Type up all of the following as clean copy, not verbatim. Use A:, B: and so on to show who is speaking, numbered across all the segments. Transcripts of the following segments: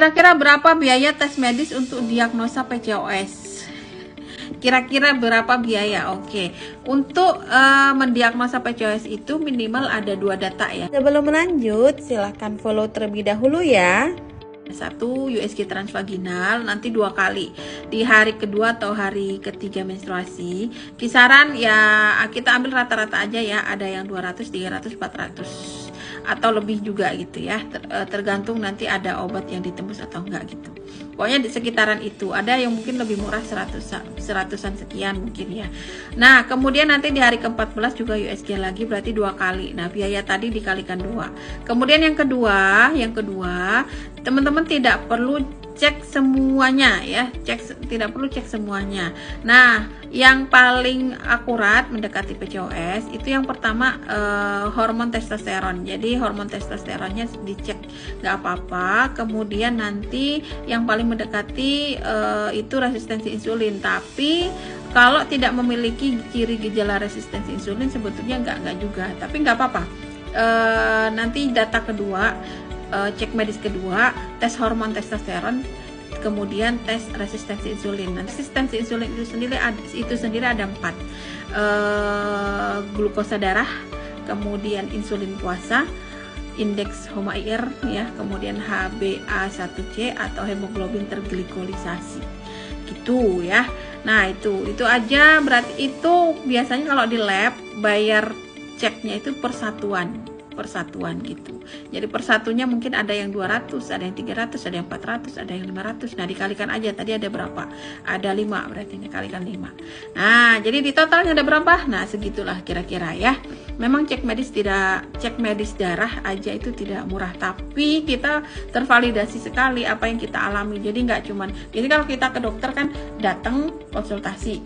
A: Kira-kira berapa biaya tes medis untuk diagnosa PCOS? Kira-kira berapa biaya? Oke. Untuk mendiagnosa PCOS itu minimal ada 2 data ya.
B: Sebelum lanjut, silahkan follow terlebih dahulu ya.
A: 1 USG transvaginal, nanti 2 kali di hari kedua atau hari ketiga menstruasi. Kisaran ya kita ambil rata-rata aja ya, ada yang 200, 300, 400 atau lebih juga gitu ya, tergantung nanti ada obat yang ditembus atau enggak gitu. Pokoknya di sekitaran itu. Ada yang mungkin lebih murah, seratusan sekian mungkin ya. Nah kemudian nanti di hari ke-14 juga USG lagi, berarti 2 kali. Nah biaya tadi dikalikan 2. Kemudian yang kedua teman-teman tidak perlu cek semuanya ya, tidak perlu cek semuanya. Nah yang paling akurat mendekati PCOS itu yang pertama hormon testosteron. Jadi hormon testosteronnya dicek nggak apa-apa. Kemudian nanti yang paling mendekati itu resistensi insulin. Tapi kalau tidak memiliki ciri gejala resistensi insulin sebetulnya nggak juga. Tapi nggak apa-apa. Nanti data kedua, cek medis kedua, tes hormon testosteron, kemudian tes resistensi insulin. Nah, resistensi insulin itu sendiri ada 4, glukosa darah, kemudian insulin puasa, indeks HOMA-IR ya, kemudian HbA1c atau hemoglobin terglikolisasi gitu ya. Nah itu aja, berarti itu biasanya kalau di lab bayar ceknya itu persatuan gitu. Jadi persatunya mungkin ada yang 200, ada yang 300, ada yang 400, ada yang 500. Nah dikalikan aja, tadi ada berapa? Ada 5, berarti dikalikan 5. Nah jadi di totalnya ada berapa? Nah segitulah kira-kira ya. Memang cek medis darah aja itu tidak murah, tapi kita tervalidasi sekali apa yang kita alami. Jadi nggak cuman, jadi kalau kita ke dokter kan datang konsultasi,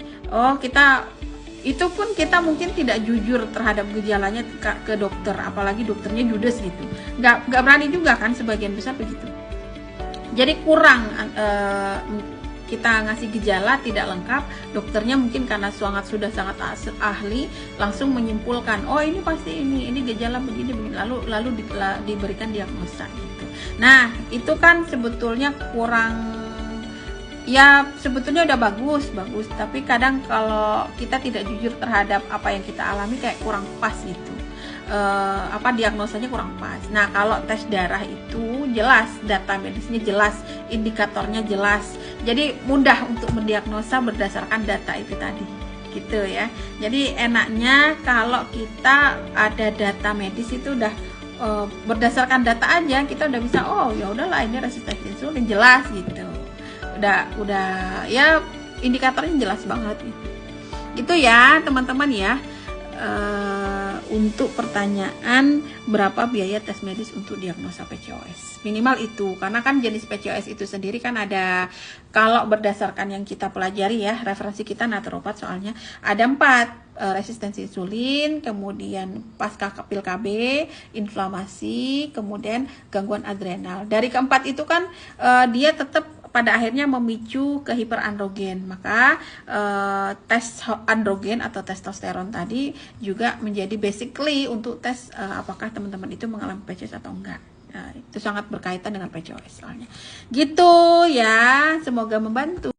A: itu pun kita mungkin tidak jujur terhadap gejalanya ke dokter, apalagi dokternya judes gitu, nggak berani juga kan, sebagian besar begitu. Jadi kurang kita ngasih gejala tidak lengkap, dokternya mungkin karena sudah sangat ahli langsung menyimpulkan, oh ini pasti ini gejala begini, lalu diberikan diagnosa gitu. Nah itu kan sebetulnya kurang. Ya sebetulnya udah bagus, tapi kadang kalau kita tidak jujur terhadap apa yang kita alami kayak kurang pas gitu, diagnosanya kurang pas. Nah kalau tes darah itu jelas, data medisnya jelas, indikatornya jelas, jadi mudah untuk mendiagnosa berdasarkan data itu tadi gitu ya. Jadi enaknya kalau kita ada data medis itu udah berdasarkan data aja kita udah bisa, oh ya udahlah ini resistensi insulin jelas gitu. Udah ya indikatornya jelas banget gitu ya teman-teman ya. Untuk pertanyaan berapa biaya tes medis untuk diagnosa PCOS, minimal itu, karena kan jenis PCOS itu sendiri kan ada, kalau berdasarkan yang kita pelajari ya, referensi kita naturopat soalnya ada 4, resistensi insulin, kemudian pasca pil KB, inflamasi, kemudian gangguan adrenal. Dari keempat itu kan dia tetap pada akhirnya memicu ke hiperandrogen, maka tes androgen atau testosteron tadi juga menjadi basically untuk tes apakah teman-teman itu mengalami PCOS atau enggak. Nah, itu sangat berkaitan dengan PCOS soalnya. Gitu ya, semoga membantu.